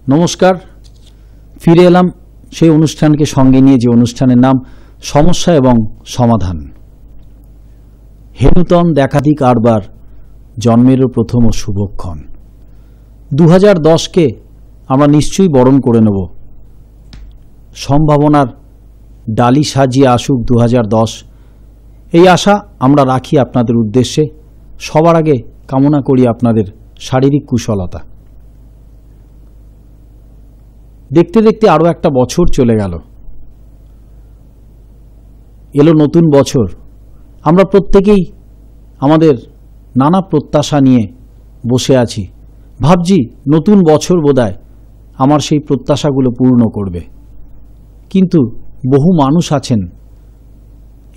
নমস্কার, ফিরে এলাম সেই অনুষ্ঠানকে সঙ্গে নিয়ে, যে অনুষ্ঠানের নাম সমস্যা এবং সমাধান। হেনূতন দেখাদি কারবার, জন্মেরও প্রথম ও শুভক্ষণ। 2010কে আমরা নিশ্চয়ই বরণ করে নেব। সম্ভাবনার ডালি সাজিয়ে আসুক 2010, এই আশা আমরা রাখি আপনাদের উদ্দেশ্যে। সবার আগে কামনা করি আপনাদের শারীরিক কুশলতা। দেখতে দেখতে আরও একটা বছর চলে গেল, এলো নতুন বছর। আমরা প্রত্যেকেই আমাদের নানা প্রত্যাশা নিয়ে বসে আছি, ভাবছি নতুন বছর বোধহয় আমার সেই প্রত্যাশাগুলো পূর্ণ করবে। কিন্তু বহু মানুষ আছেন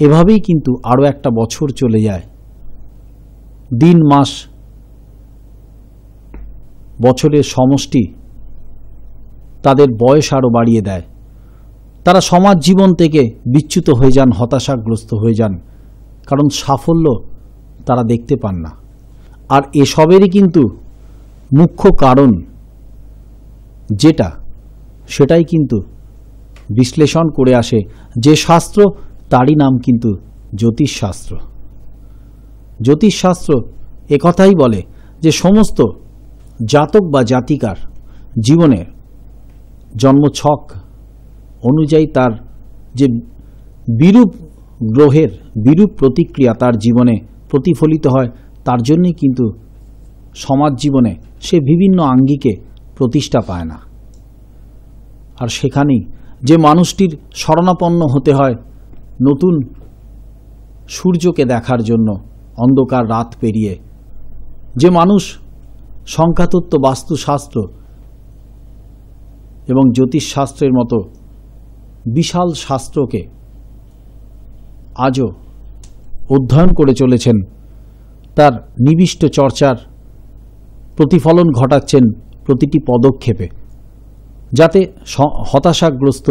এভাবেই কিন্তু আরও একটা বছর চলে যায়। দিন মাস বছরের সমষ্টি তাদের বয়স আরও বাড়িয়ে দেয়। তারা সমাজ জীবন থেকে বিচ্যুত হয়ে যান, হতাশাগ্রস্ত হয়ে যান, কারণ সাফল্য তারা দেখতে পান না। আর এসবেরই কিন্তু মুখ্য কারণ যেটা, সেটাই কিন্তু বিশ্লেষণ করে আসে যে শাস্ত্র, তারই নাম কিন্তু জ্যোতিষশাস্ত্র। জ্যোতিষশাস্ত্র একথাই বলে যে সমস্ত জাতক বা জাতিকার জীবনে জন্মছক অনুযায়ী তার যে বিরূপ গ্রহের বিরূপ প্রতিক্রিয়া তার জীবনে প্রতিফলিত হয়, তার জন্যই কিন্তু সমাজ জীবনে সে বিভিন্ন আঙ্গিকে প্রতিষ্ঠা পায় না। আর সেখানেই যে মানুষটির শরণাপন্ন হতে হয় নতুন সূর্যকে দেখার জন্য অন্ধকার রাত পেরিয়ে, যে মানুষ সংখ্যাতত্ত্ব, বাস্তুশাস্ত্র এবং জ্যোতিষশাস্ত্রের মতো বিশাল শাস্ত্রকে আজও অধ্যয়ন করে চলেছেন, তার নিবিষ্ট চর্চার প্রতিফলন ঘটাচ্ছেন প্রতিটি পদক্ষেপে, যাতে হতাশাগ্রস্ত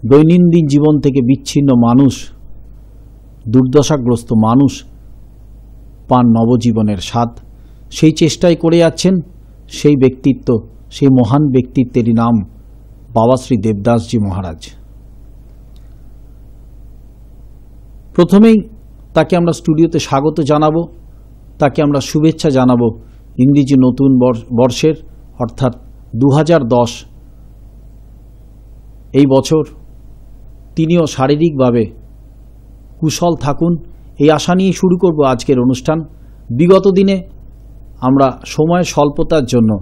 দৈনন্দিন জীবন থেকে বিচ্ছিন্ন মানুষ, দুর্দশাগ্রস্ত মানুষ পান নবজীবনের স্বাদ। সেই চেষ্টাই করে যাচ্ছেন সেই ব্যক্তিত্ব, সেই মহান ব্যক্তিত্বেরই নাম বাবা শ্রী দেবদাসজি মহারাজ। প্রথমেই তাকে আমরা স্টুডিওতে স্বাগত জানাবো, তাকে আমরা শুভেচ্ছা জানাবো ইংরেজি নতুন বর্ষের, অর্থাৎ 2010। এই বছর তিনিও শারীরিকভাবে কুশল থাকুন, এই আশা নিয়ে শুরু করব আজকের অনুষ্ঠান। বিগত দিনে আমরা সময়ের স্বল্পতার জন্য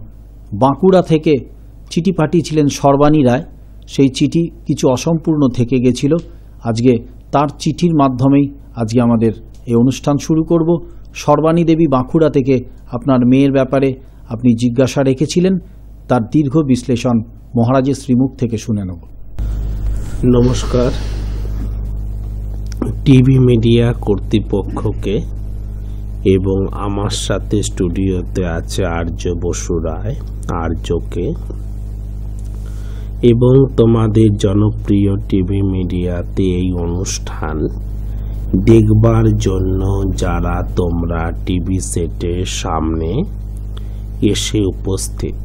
বাঁকুড়া থেকে চিঠি পাঠিয়েছিলেন সর্বাণী রায়, সেই চিঠি কিছু অসম্পূর্ণ থেকে গেছিল। আজকে তার চিঠির মাধ্যমেই আজকে আমাদের এই অনুষ্ঠান শুরু করব। সর্বাণী দেবী বাঁকুড়া থেকে আপনার মেয়ের ব্যাপারে আপনি জিজ্ঞাসা রেখেছিলেন, তার দীর্ঘ বিশ্লেষণ মহারাজের শ্রীমুখ থেকে শুনে নেব। নমস্কার। টিভি মিডিয়া কর্তৃপক্ষকে এবং আমার সাথে স্টুডিওতে আছে আর্য বসু রায়, আর্যকে, এবং তোমাদের জনপ্রিয় টিভি মিডিয়াতে এই অনুষ্ঠান দেখবার জন্য যারা তোমরা টিভি সেটের সামনে এসে উপস্থিত,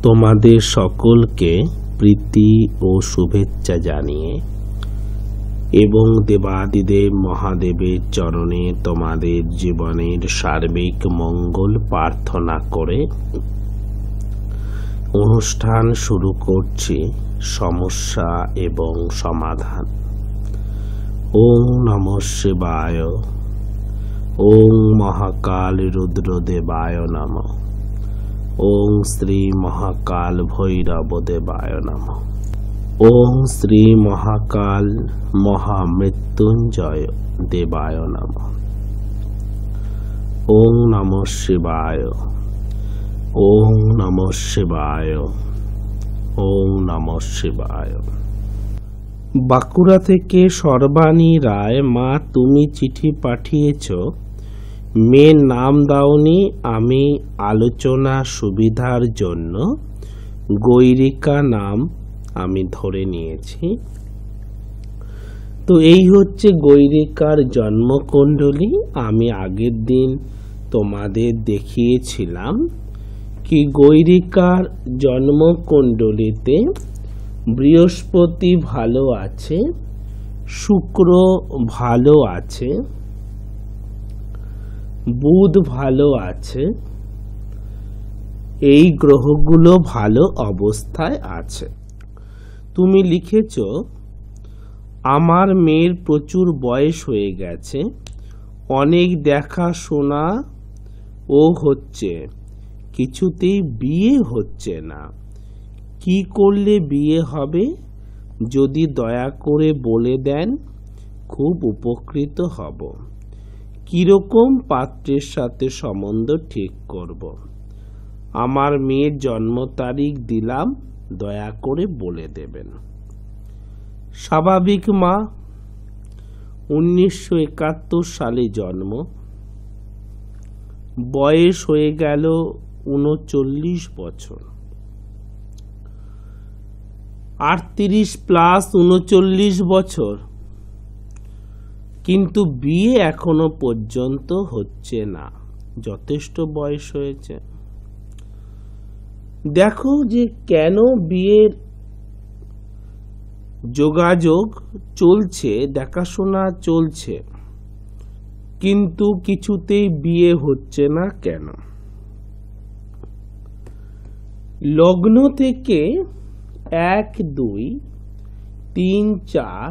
তোমাদের সকলকে প্রীতি ও শুভেচ্ছা জানিয়ে এবং দেবাদিদেব মহাদেবের চরণে তোমাদের জীবনের সার্বিক মঙ্গল প্রার্থনা করে অনুষ্ঠান শুরু করছি সমস্যা এবং সমাধান। ওম নমঃ শিবায়। ওম মহাকাল রুদ্রদেবায় নমঃ। ওম শ্রী মহাকাল ভৈরব দেবায় নমঃ। ওম শ্রী মহাকাল মহামৃত্যুঞ্জয় দেবায় নমঃ। ওম নমঃ শিবায়। ওম নমঃ শিবায়। ওম নমঃ শিবায়। বাঁকুড়া থেকে সর্বাণী রায়, মা তুমি চিঠি পাঠিয়েছ, মেয়ের নাম দাওনি। আমি আলোচনা সুবিধার জন্য গৈরিকা নাম আমি ধরে নিয়েছি। তো এই হচ্ছে গৈরিকার জন্মকুণ্ডলী। আমি আগের দিন তোমাদের দেখিয়েছিলাম কি গৈরিকার জন্মকুণ্ডলিতে বৃহস্পতি ভালো আছে, শুক্র ভালো আছে, বুধ ভালো আছে, এই গ্রহগুলো ভালো অবস্থায় আছে। তুমি লিখেছ আমার মেয়ের প্রচুর বয়স হয়ে গেছে, অনেক দেখাশোনা ও হচ্ছে, কিছুতেই বিয়ে হচ্ছে না। কি করলে বিয়ে হবে যদি দয়া করে বলে দেন, খুব উপকৃত হব। কিরকম পাত্রের সাথে সম্বন্ধ ঠিক করব? আমার মেয়ের জন্ম তারিখ দিলাম, দয়া করে বলে দেবেন। স্বাভাবিক মা, 1971 সালে জন্ম, বয়স হয়ে গেল 39 বছর। 38 প্লাস 39 বছর, কিন্তু বিয়ে এখনো পর্যন্ত হচ্ছে না। যথেষ্ট বয়স হয়েছে। দেখো যে কেন বিয়ের যোগাযোগ চলছে, দেখাশোনা চলছে, কিন্তু কিছুতেই বিয়ে হচ্ছে না কেন? লগ্ন থেকে 1, 2, 3, 4,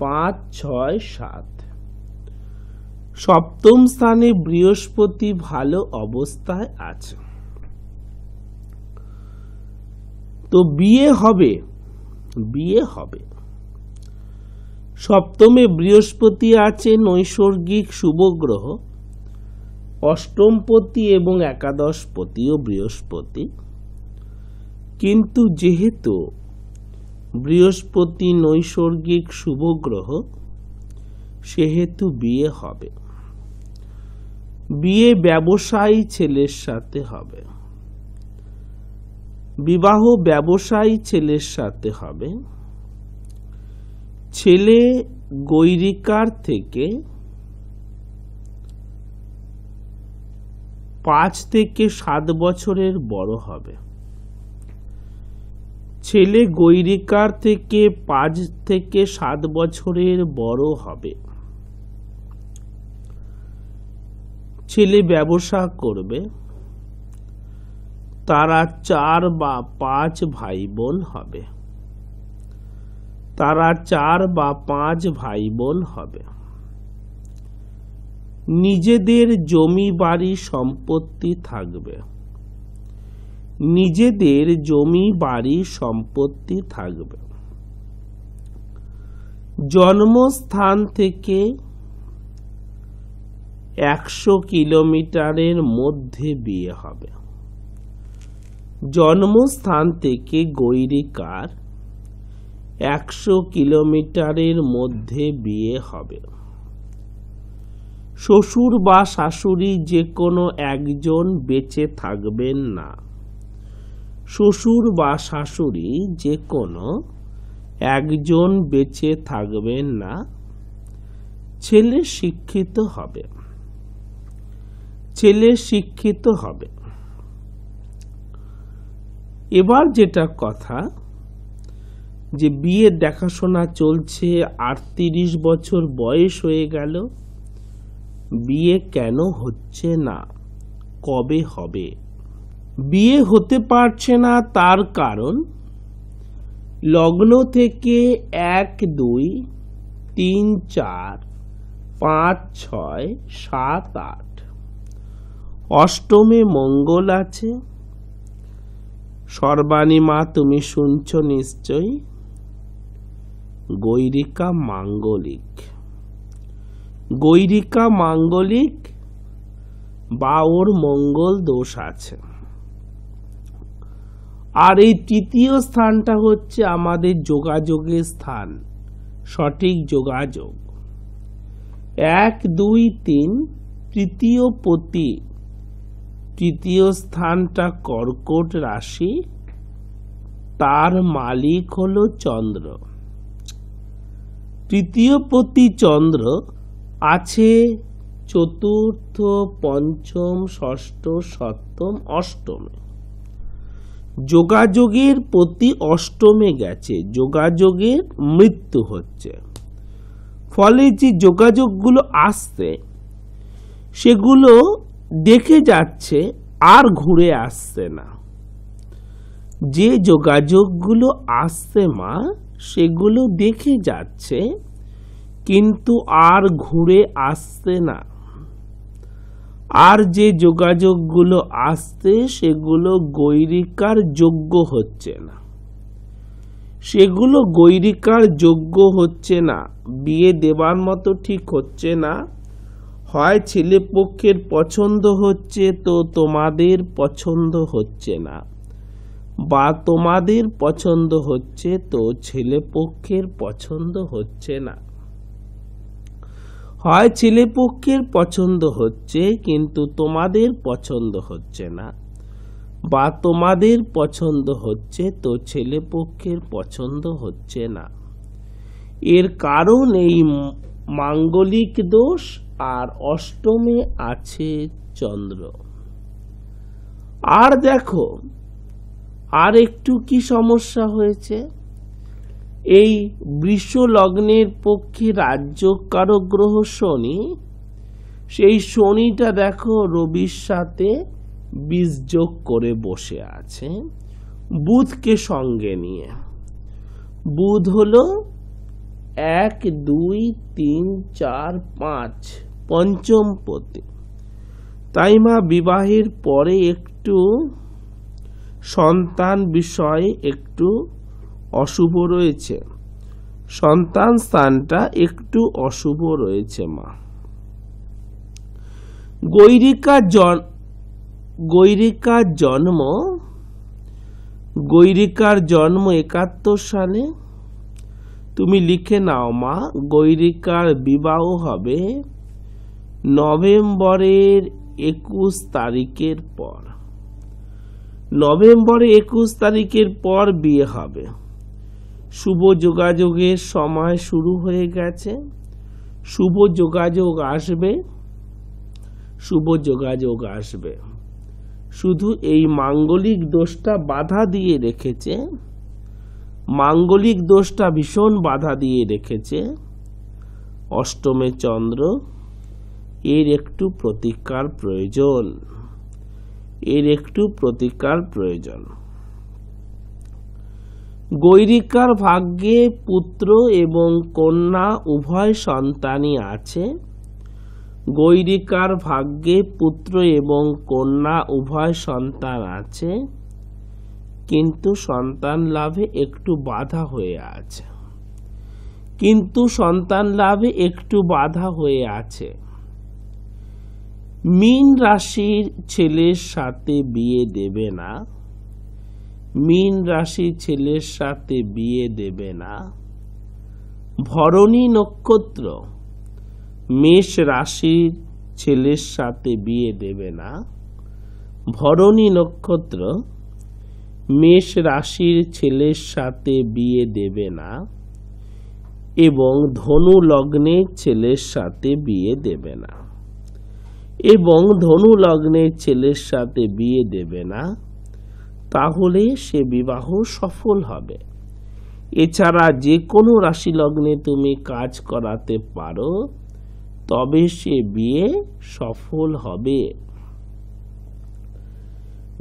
5, 6, 7 সপ্তম স্থানে বৃহস্পতি ভালো অবস্থায় আছে, তো বিয়ে হবে। বিয়ে হবে। সপ্তমে বৃহস্পতি আছে, নৈসর্গিক শুভ গ্রহ, অষ্টমপতি এবং একাদশপতিও বৃহস্পতি। কিন্তু যেহেতু বৃহস্পতি নৈসর্গিক শুভ গ্রহ, সেহেতু বিয়ে হবে। বিয়ে ব্যবসায়ী ছেলের সাথে হবে। বিবাহ ব্যবসায়ী ছেলের সাথে হবে। ছেলে গৈরিকার থেকে 5 থেকে 7 বছরের বড় হবে। ছেলে গৈরিকার থেকে 5 থেকে 7 বছরের বড় হবে। ছেলে ব্যবসা করবে। তারা 4 বা 5 ভাই বোন হবে। তারা 4 বা 5 ভাই বোন হবে। নিজেদের জমি বাড়ি সম্পত্তি থাকবে। নিজেদের জমি বাড়ি সম্পত্তি থাকবে। জন্মস্থান থেকে 100 কিলোমিটারের মধ্যে বিয়ে হবে। জন্মস্থান থেকে গৈরিকার 100 কিলোমিটারের মধ্যে বিয়ে হবে। শ্বশুর বা শাশুড়ি যে কোনো একজন বেঁচে থাকবেন না। শ্বশুর বা শাশুড়ি যে কোনো একজন বেঁচে থাকবেন না। ছেলে শিক্ষিত হবে। ছেলে শিক্ষিত হবে। এবার যেটা কথা, যে বিয়ের দেখাশোনা চলছে, 38 বছর বয়স হয়ে গেল, বিয়ে কেন হচ্ছে না, কবে হবে? বিয়ে হতে পারছে না তার কারণ লগ্ন থেকে 1, 2, 3, 4, 5, 6, 7, 8 অষ্টমে মঙ্গল আছে। সর্বাণী মা, তুমি শুনছ নিশ্চয়ই। গৈরিকা মাঙ্গলিক। গৈরিকা মাঙ্গলিক বা ওর মঙ্গল দোষ আছে। আর এই তৃতীয় স্থানটা হচ্ছে আমাদের যোগাযোগের স্থান, সঠিক যোগাযোগ। 1, 2, 3 তৃতীয় পতি। তৃতীয় স্থানটা কর্কট রাশি, তার মালিক হলো চন্দ্র। তৃতীয় পতি চন্দ্র আছে চতুর্থ, পঞ্চম, ষষ্ঠ, সপ্তম, অষ্টমে। যোগাযোগের প্রতি অষ্টমে গেছে, যোগাযোগের মৃত্যু হচ্ছে। ফলে যে যোগাযোগগুলো আসছে সেগুলো দেখে যাচ্ছে আর ঘুরে আসছে না। যে যোগাযোগগুলো আসছে মা, সেগুলো দেখে যাচ্ছে কিন্তু আর ঘুরে আসছে না। আর যে যোগাযোগগুলো আসছে সেগুলো গৈরিকার যোগ্য হচ্ছে না, সেগুলো গৈরিকার যোগ্য হচ্ছে না, বিয়ে দেবার মতো ঠিক হচ্ছে না। হয় ছেলে পক্ষের পছন্দ হচ্ছে তো তোমাদের পছন্দ হচ্ছে না, বা তোমাদের পছন্দ হচ্ছে তো ছেলে পক্ষের পছন্দ হচ্ছে না। হয় ছেলে পক্ষের পছন্দ হচ্ছে কিন্তু তোমাদের পছন্দ হচ্ছে না, বা তোমাদের পছন্দ হচ্ছে তো ছেলে পক্ষের পছন্দ হচ্ছে না। এর কারণ এই মাঙ্গলিক দোষ, আর অষ্টমে আছে চন্দ্র। আর দেখো আর একটু কি সমস্যা হয়েছে, এই বৃষ লগ্নের পক্ষে রাজ্যকারক গ্রহ শনি, সেই শনিটা দেখো রবির সাথে বীজযোগ করে বসে আছে বুধকে সঙ্গে নিয়ে। বুধ হলো 1, 2, 3, 4, 5 পঞ্চম পতি। তাই মা বিবাহের পরে একটু সন্তান বিষয়ে একটু অশুভ রয়েছে, সন্তান স্থানটা একটু অশুভ রয়েছে মা। গৈরিকার জন্ম 71 সালে। তুমি লিখে নাও মা, গৈরিকার বিবাহ হবে নভেম্বরের 21 তারিখের পর। নভেম্বরে 21 তারিখের পর বিয়ে হবে। শুভ যোগাযোগের সময় শুরু হয়ে গেছে, শুভ যোগাযোগ আসবে, শুভ যোগাযোগ আসবে। শুধু এই মাঙ্গলিক দোষটা বাধা দিয়ে রেখেছে, মাঙ্গলিক দোষটা ভীষণ বাধা দিয়ে রেখেছে অষ্টমে চন্দ্র। এর একটু প্রতিকার প্রয়োজন, এর একটু প্রতিকার প্রয়োজন। গৈরিকার ভাগ্যে পুত্র এবং কন্যা উভয় সন্তানই আছে। গৈরিকার ভাগ্যে পুত্র এবং কন্যা উভয় সন্তান আছে, কিন্তু সন্তান লাভে একটু বাধা হয়ে আছে, কিন্তু সন্তান লাভে একটু বাধা হয়ে আছে। মীন রাশির ছেলের সাথে বিয়ে দেবে না, মীন রাশির ছেলের সাথে বিয়ে দেবে না। ভরণী নক্ষত্র মেষ রাশির ছেলের সাথে বিয়ে দেবে না, ভরণী নক্ষত্র মেষ রাশির ছেলের সাথে বিয়ে দেবে না, এবং ধনু লগ্নের ছেলের সাথে বিয়ে দেবে না, এবং ধনু লগ্নের ছেলের সাথে বিয়ে দেবে না। তাহলে সে বিবাহ সফল হবে। এছাড়া যে কোনো রাশি লগ্নে তুমি কাজ করাতে পারো, তবে সে বিয়ে সফল হবে।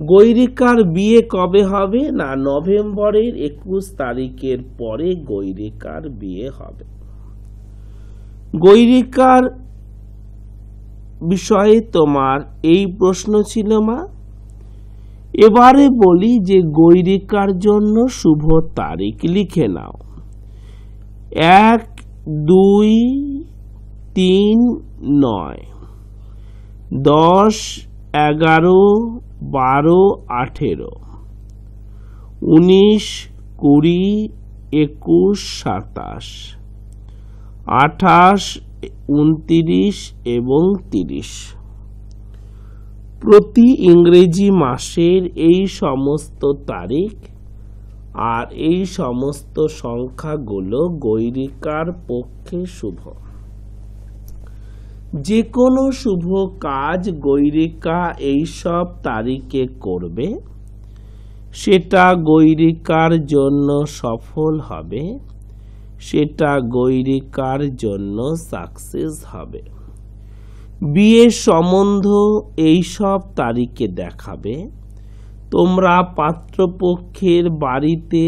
গৈরিকার বিয়ে কবে হবে না, নভেম্বরের 21 তারিখের পরে গৈরিকার বিয়ে হবে। গৈরিকার বিষয়ে তোমার এই প্রশ্ন ছিল মা। এবারে বলি যে গৈরিকার জন্য শুভ তারিখ লিখে নাও। 1, 2, 3, 9, 10, 11, 12, 18, 19, 20, 21, 27, 28, 29 এবং 30। প্রতি ইংরেজি মাসের এই সমস্ত তারিখ আর এই সমস্ত সংখ্যাগুলো গৈরিকার পক্ষে শুভ। যে কোনো শুভ কাজ গৈরিকা এই সব তারিখে করবে, সেটা গৈরিকার জন্য সফল হবে, সেটা গৈরিকার জন্য সাকসেস হবে। বিয়ের সম্বন্ধ এইসব তারিখে দেখাবে। তোমরা পাত্রপক্ষের বাড়িতে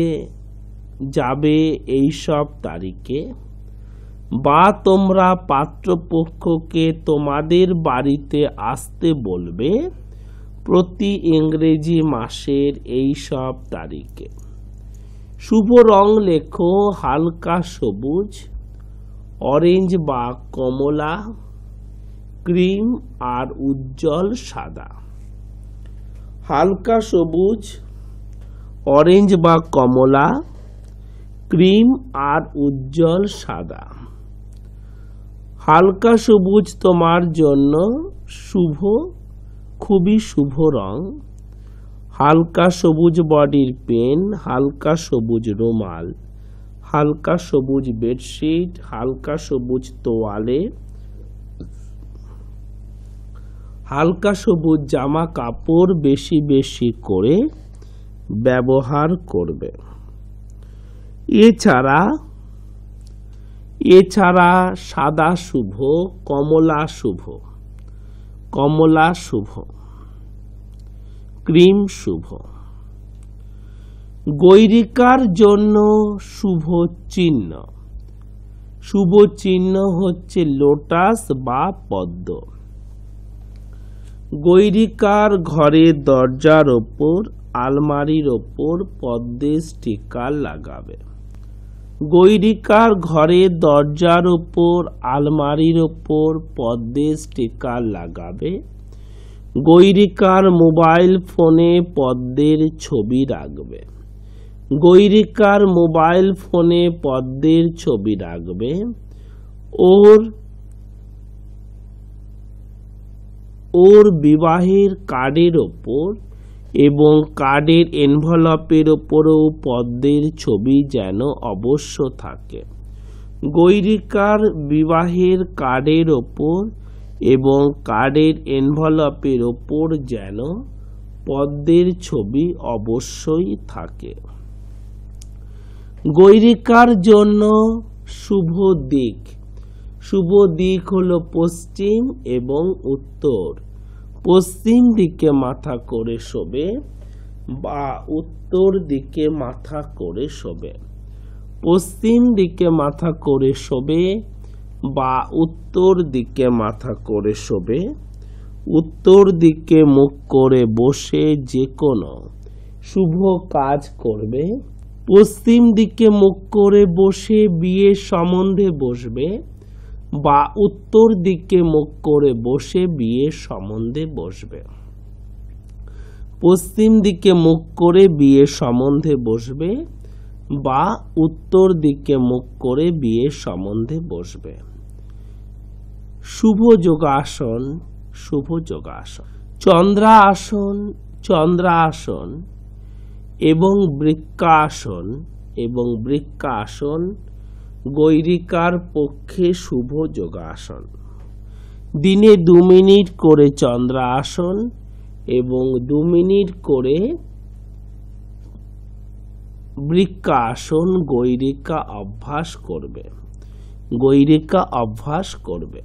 যাবে এইসব তারিখে, বা তোমরা পাত্রপক্ষকে তোমাদের বাড়িতে আসতে বলবে প্রতি ইংরেজি মাসের এইসব তারিখে। শুভ রং লেখো হালকা সবুজ, অরেঞ্জ বা কমলা, ক্রিম আর উজ্জ্বল সাদা। হালকা সবুজ, অরেঞ্জ বা কমলা, ক্রিম আর উজ্জ্বল সাদা। হালকা সবুজ তোমার জন্য শুভ, খুবই শুভ রং। হালকা সবুজ বডির পেন, হালকা সবুজ রুমাল, হালকা সবুজ বেডশিট, হালকা সবুজ তোয়ালে, হালকা সবুজ জামা কাপড় বেশি বেশি করে ব্যবহার করবে। এছাড়া সাদা শুভ, কমলা শুভ, কমলা শুভ, ক্রিম শুভ। গৈরিকার জন্য শুভ চিহ্ন, শুভ চিহ্ন হচ্ছে লোটাস বা পদ্ম। গৈরিকার ঘরের দরজার ওপর, আলমারির ওপর পদ্মের স্টিকার লাগাবে। গৈরিকার ঘরের দরজার ওপর, আলমারির ওপর পদ্মের স্টিকার লাগাবে। গৈরিকার মোবাইল ফোনে পদ্মের ছবি রাখবে। গৈরিকার মোবাইল ফোনে পদ্মের ছবি রাখবে। ওর বিবাহের কার্ডের ওপর এবং কার্ডের এনভেলপের ওপরও পদ্মের ছবি যেন অবশ্য থাকে। গৈরিকার বিবাহের কার্ডের ওপর এবং কার্ডের এনভেলপের ওপর যেন পদ্মের ছবি অবশ্যই থাকে। গৈরিকার জন্য শুভ দিক, শুভ দিক হলো পশ্চিম এবং উত্তর। পশ্চিম দিকে মাথা করে শোবে বা উত্তর দিকে মাথা করে শোবে। পশ্চিম দিকে মাথা করে শোবে বা উত্তর দিকে মাথা করে শোবে। উত্তর দিকে মুখ করে বসে যে কোনো শুভ কাজ করবে। পশ্চিম দিকে মুখ করে বসে বিয়ের সম্বন্ধে বসবে বা উত্তর দিকে মুখ করে বসে বিয়ের সম্বন্ধে বসবে। পশ্চিম দিকে মুখ করে বিয়ের সম্বন্ধে বসবে বা উত্তর দিকে মুখ করে বিয়ের সম্বন্ধে বসবে। শুভ যোগাসন, শুভ যোগাসন, চন্দ্রাসন, চন্দ্রাসন এবং বৃক্কাসন এবং বৃক্কাসন গৈরিকার পক্ষে শুভ যোগাসন। দিনে 2 মিনিট করে চন্দ্রাসন এবং 2 মিনিট করে বৃক্কাসন গৈরিকা অভ্যাস করবে, গৈরিকা অভ্যাস করবে।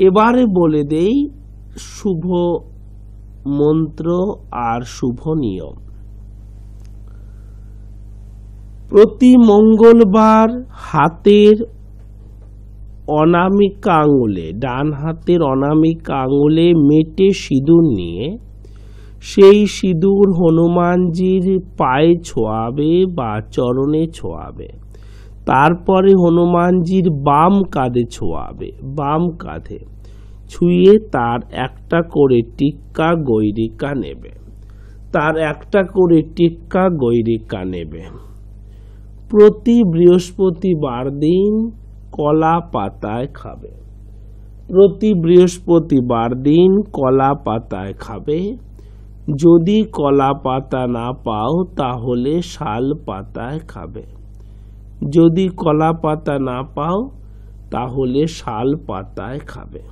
এবারে বলে দেই শুভ মন্ত্র আর শুভ নিয়ম। প্রতি মঙ্গলবার হাতের অনামিকা আঙুলে, ডান হাতের অনামিকা আঙুলে মেটে সিঁদুর নিয়ে সেই সিঁদুর হনুমানজির পায়ে ছোঁয়াবে বা চরণে ছোঁয়াবে। তারপরে হনুমানজির বাম কাঁধে ছোঁয়াবে, বাম কাঁধে ছুঁয়ে তার একটা করে টিক্কা গৈরিকা নেবে, তার একটা করে টিক্কা গৈরিকা নেবে। প্রতি বৃহস্পতিবার দিন কলা পাতায় খাবে, প্রতি বৃহস্পতিবার দিন কলা পাতায় খাবে। যদি কলা পাতা না পাও তাহলে শাল পাতায় খাবে। যদি কলা পাতা না পাও তাহলে শাল পাতায় খাবে।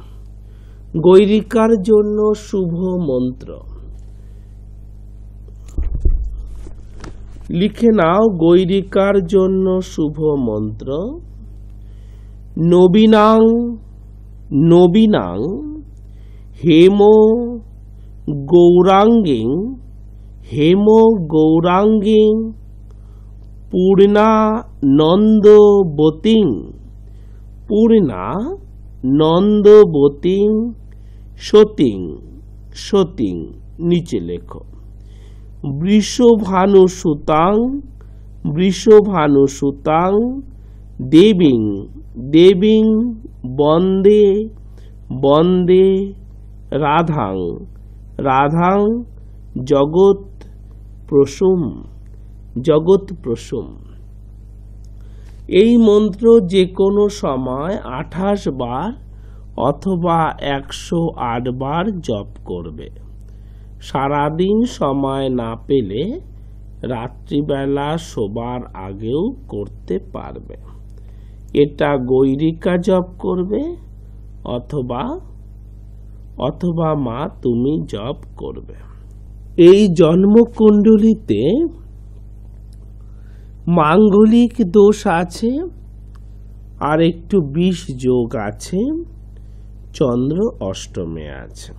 গৈরিকার জন্য শুভ মন্ত্র। লিখে নাও গৈরিকার জন্য শুভ মন্ত্র। নবীনাং নবীনাং হেম গৌরাঙ্গিং হেম গৌরাঙ্গিং পূর্ণানন্দবতীং পূর্ণানন্দবতীং সতীং সতীং নিচে লেখো। বৃষভানুসুতাং বৃষভানুসুতাং দেবীং দেবীং বন্দে বন্দে রাধাং রাধাং জগৎ প্রসূম জগৎ প্রসূম। এই মন্ত্র যে কোনো সময় 28 বার অথবা 108 বার জপ করবে। সারাদিন সময় না পেলে রাত্রিবেলা শোবার আগেও করতে পারবে। এটা গৈরিকা জপ করবে অথবা অথবা মা তুমি জপ করবে। এই জন্মকুণ্ডলিতে মাঙ্গলিক দোষ আছে আর একটু 20 যোগ আছে, চন্দ্র অষ্টমে আছে।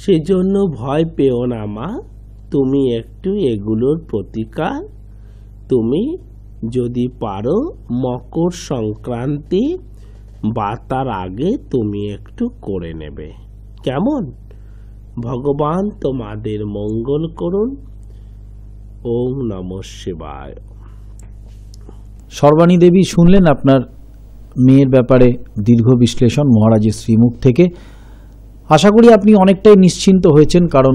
সেজন্য ভয় পেও না মা, তুমি একটু এগুলোর প্রতিকার তুমি যদি পারো মকর সংক্রান্তি বা তার আগে তুমি একটু করে নেবে। কেমন? ভগবান তোমাদের মঙ্গল করুন। ওম নমঃ শিবায়। সর্বাণী দেবী শুনলেন আপনার মেয়ের ব্যাপারে দীর্ঘ বিশ্লেষণ মহারাজের শ্রীমুখ থেকে। আশা করি আপনি অনেকটাই নিশ্চিন্ত হয়েছেন, কারণ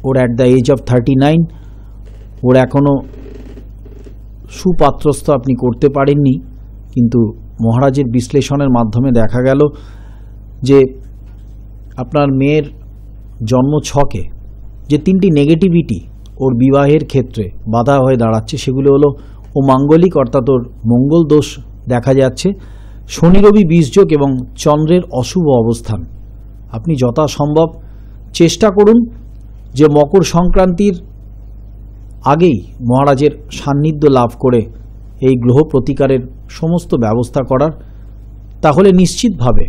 ওর অ্যাট দ্য এজ অফ 39 ওর এখনও সুপাত্রস্থ আপনি করতে পারেননি। কিন্তু মহারাজের বিশ্লেষণের মাধ্যমে দেখা গেল যে আপনার মেয়ের জন্মছকে যে 3টি নেগেটিভিটি ওর বিবাহের ক্ষেত্রে বাধা হয়ে দাঁড়াচ্ছে, সেগুলো হলো ও মাঙ্গলিক অর্থাৎ ওর মঙ্গল দোষ দেখা যাচ্ছে, শনি রবি 20 যোগ এবং চন্দ্রের অশুভ অবস্থান। আপনি যথাসম্ভব চেষ্টা করুন যে মকর সংক্রান্তির আগেই মহারাজের সান্নিধ্য লাভ করে এই গ্রহ প্রতিকারের সমস্ত ব্যবস্থা করার। তাহলে নিশ্চিতভাবে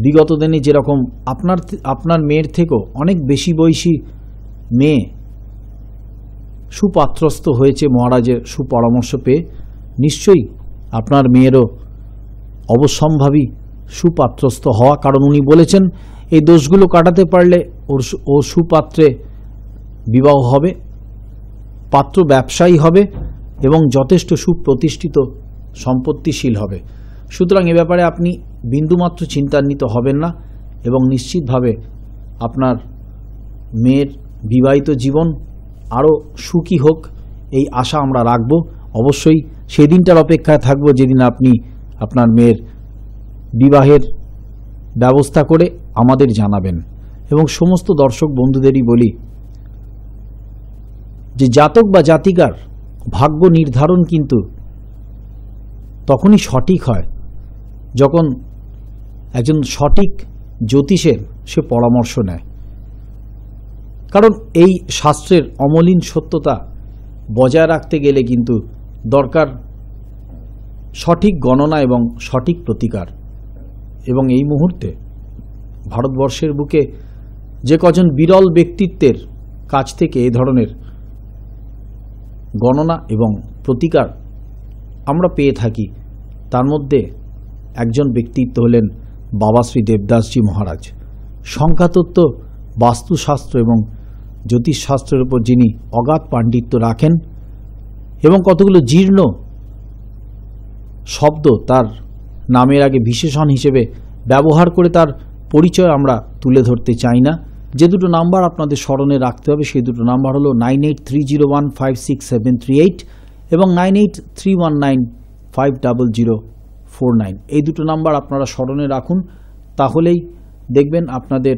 বিগত দিনে যেরকম আপনার মেয়ের থেকেও অনেক বেশি বয়সী মেয়ে সুপাত্রস্থ হয়েছে মহারাজের সুপরামর্শ পেয়ে, নিশ্চয়ই আপনার মেয়েরও অবশ্যম্ভাবী সুপাত্রস্থ হওয়া। কারণ উনি বলেছেন এই দোষগুলো কাটাতে পারলে ও সুপাত্রে বিবাহ হবে, পাত্র ব্যবসায়ী হবে এবং যথেষ্ট সুপ্রতিষ্ঠিত সম্পত্তিশীল হবে। সুতরাং এ ব্যাপারে আপনি বিন্দুমাত্র চিন্তান্বিত হবেন না এবং নিশ্চিতভাবে আপনার মেয়ের বিবাহিত জীবন আরও সুখী হোক এই আশা আমরা রাখব। অবশ্যই সেই দিনটার অপেক্ষায় থাকব যেদিন আপনি আপনার মেয়ের বিবাহের ব্যবস্থা করে আমাদের জানাবেন। এবং সমস্ত দর্শক বন্ধুদেরই বলি যে জাতক বা জাতিকার ভাগ্য নির্ধারণ কিন্তু তখনই সঠিক হয় যখন একজন সঠিক জ্যোতিষের সে পরামর্শ নেয়। কারণ এই শাস্ত্রের অমলিন সত্যতা বজায় রাখতে গেলে কিন্তু দরকার সঠিক গণনা এবং সঠিক প্রতিকার। এবং এই মুহূর্তে ভারতবর্ষের বুকে যে কজন বিরল ব্যক্তিত্বের কাছ থেকে এই ধরনের গণনা এবং প্রতিকার আমরা পেয়ে থাকি, তার মধ্যে একজন ব্যক্তিত্ব হলেন বাবা শ্রী দেবদাসজি মহারাজ। সংখ্যাতত্ত্ব, বাস্তুশাস্ত্র এবং জ্যোতিষশাস্ত্রের উপর যিনি অগাধ পাণ্ডিত্য রাখেন এবং কতগুলো জীর্ণ শব্দ তার নামের আগে বিশেষণ হিসেবে ব্যবহার করে তার পরিচয় আমরা তুলে ধরতে চাই না। যে দুটো নাম্বার আপনাদের স্মরণে রাখতে হবে সেই দুটো নাম্বার হলো 9830156738 এবং 9831950049। এই দুটো নাম্বার আপনারা স্মরণে রাখুন, তাহলেই দেখবেন আপনাদের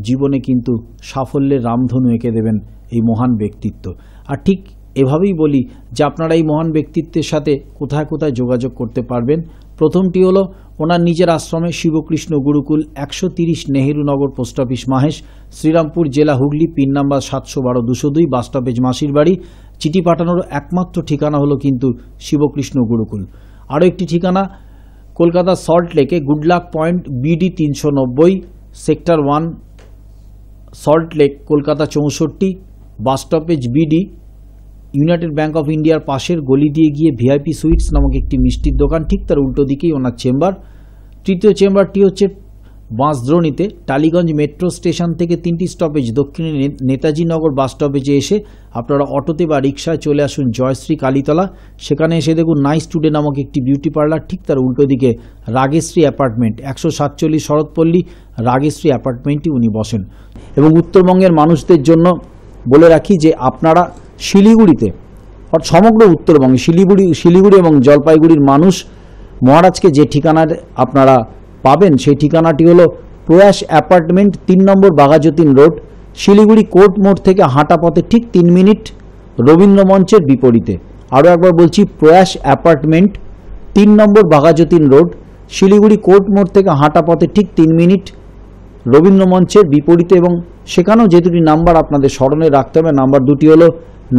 জীবনে কিন্তু সাফল্যের রামধনু এঁকে দেবেন এই মহান ব্যক্তিত্ব। আর ঠিক এভাবেই বলি যে আপনারা এই মহান ব্যক্তিত্বের সাথে কোথায় কোথায় যোগাযোগ করতে পারবেন। প্রথমটি হলো ওনার নিজের আশ্রমে শিবকৃষ্ণ গুরুকুল, 130 নেহেরুনগর, পোস্ট অফিস মাহেশ, শ্রীরামপুর জেলা, Hooghly, pin number 712-202, bus stoppage মাসির বাড়ি। চিঠি পাঠানোর একমাত্র ঠিকানা হলো কিন্তু শিবকৃষ্ণ গুরুকুল। আরও একটি ঠিকানা কলকাতা সল্ট লেকে, Goodluck point, BD 390, sector 1, salt lake, Kolkata 64, bus stoppage BD, United bank of ইন্ডিয়ার পাশের গলি দিয়ে গিয়ে ভিআইপি সুইটস নামক একটি মিষ্টির দোকান, ঠিক তার উল্টো দিকেই ওনার চেম্বার। তৃতীয় চেম্বারটি হচ্ছে বাঁশদ্রোণীতে, টালিগঞ্জ মেট্রো স্টেশন থেকে 3টি স্টপেজ দক্ষিণে নেতাজি নগর বাস স্টপেজে এসে আপনারা অটোতে বা রিক্সায় চলে আসুন জয়শ্রী কালীতলা। সেখানে এসে দেখুন নাইস টুডে নামক একটি বিউটি পার্লার, ঠিক তার উল্টো দিকে রাগেশ্রী অ্যাপার্টমেন্ট, 147 শরৎপল্লী, রাগেশ্রী অ্যাপার্টমেন্টটি উনি বসেন। এবং উত্তরবঙ্গের মানুষদের জন্য বলে রাখি যে আপনারা শিলিগুড়িতে, অর্থাৎ সমগ্র উত্তরবঙ্গে শিলিগুড়ি এবং জলপাইগুড়ির মানুষ মহারাজকে যে ঠিকানার আপনারা পাবেন সেই ঠিকানাটি হলো প্রয়াস অ্যাপার্টমেন্ট, 3 নম্বর বাঘাযতীন রোড, শিলিগুড়ি কোর্ট মোড় থেকে হাঁটা পথে ঠিক 3 মিনিট, রবীন্দ্র মঞ্চের বিপরীতে। আরও একবার বলছি, প্রয়াস অ্যাপার্টমেন্ট, 3 নম্বর বাঘাযতীন রোড, শিলিগুড়ি কোর্ট মোড় থেকে হাঁটা পথে ঠিক 3 মিনিট, রবীন্দ্র মঞ্চের বিপরীতে। এবং সেখানেও যে দুটি নাম্বার আপনাদের স্মরণে রাখতে হবে, নাম্বার দুটি হলো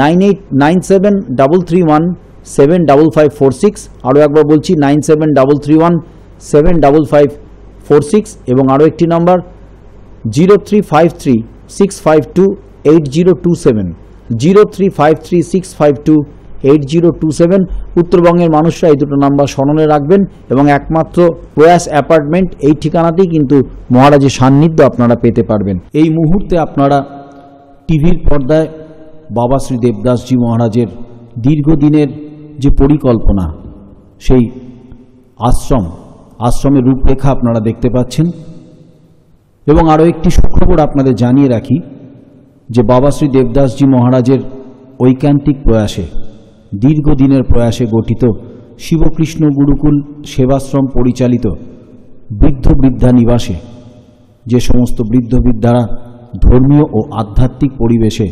989733175546, আরও একবার বলছি 9733175546, এবং আরও একটি নাম্বার 0353652827, 0353652827। উত্তরবঙ্গের মানুষরা এই দুটো নাম্বার স্মরণে রাখবেন এবং একমাত্র প্রয়াস অ্যাপার্টমেন্ট এই ঠিকানাতেই কিন্তু মহারাজের সান্নিধ্য আপনারা পেতে পারবেন। এই মুহূর্তে আপনারা টিভির পর্দায় বাবা শ্রী দেবদাসজি মহারাজের দীর্ঘদিনের যে পরিকল্পনা, সেই আশ্রমের রূপরেখা আপনারা দেখতে পাচ্ছেন। এবং আরও একটি সুখবর আপনাদের জানিয়ে রাখি যে বাবা শ্রী দেবদাসজি মহারাজের ঐকান্তিক প্রয়াসে, দীর্ঘদিনের প্রয়াসে গঠিত শিবকৃষ্ণ গুরুকুল সেবাশ্রম পরিচালিত বৃদ্ধ বৃদ্ধা নিবাসে যে সমস্ত বৃদ্ধ বৃদ্ধারা ধর্মীয় ও আধ্যাত্মিক পরিবেশে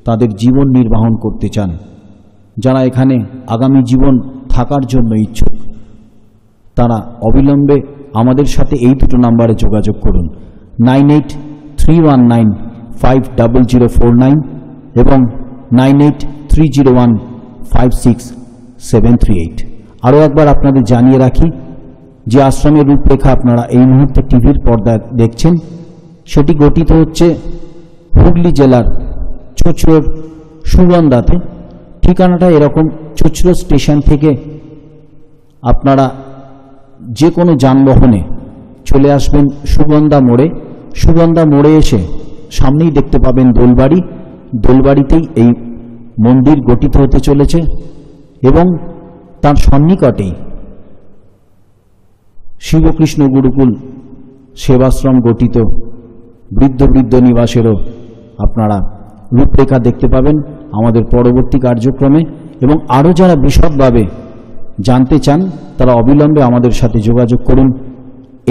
তাদের জীবন নির্বাহন করতে চান, যারা এখানে আগামী জীবন থাকার জন্য ইচ্ছুক, তারা অবিলম্বে আমাদের সাথে এই দুটো নাম্বারে যোগাযোগ করুন, 9831950049 এবং 9830156738। আরও একবার আপনাদের জানিয়ে রাখি যে আশ্রমের রূপরেখা আপনারা এই মুহূর্তে টিভির পর্দায় দেখছেন, সেটি গঠিত হচ্ছে হুগলি জেলার চুঁচুড়োর সুগন্ধাতে। ঠিকানাটা এরকম, চুঁচুড়ো স্টেশন থেকে আপনারা যে কোনো যানবাহনে চলে আসবেন সুগন্ধা মোড়ে এসে সামনেই দেখতে পাবেন দোলবাড়ি, দোলবাড়িতেই এই মন্দির গঠিত হতে চলেছে এবং তার সন্নিকটেই শিবকৃষ্ণ গুরুকুল সেবাশ্রম গঠিত বৃদ্ধ নিবাসেরও আপনারা রূপরেখা দেখতে পাবেন আমাদের পরবর্তী কার্যক্রমে। এবং আরও যারা বিশদভাবে জানতে চান তারা অবিলম্বে আমাদের সাথে যোগাযোগ করুন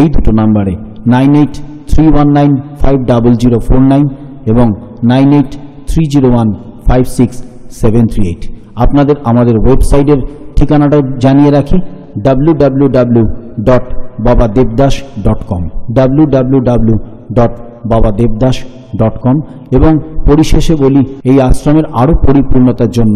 এই দুটো নাম্বারে, 9831950049 এবং 9830156738। আপনাদের আমাদের ওয়েবসাইটের ঠিকানাটাও জানিয়ে রাখি, www.babadevdas.com, www.babadevdas.com। এবং পরিশেষে বলি, এই আশ্রমের আরও পরিপূর্ণতার জন্য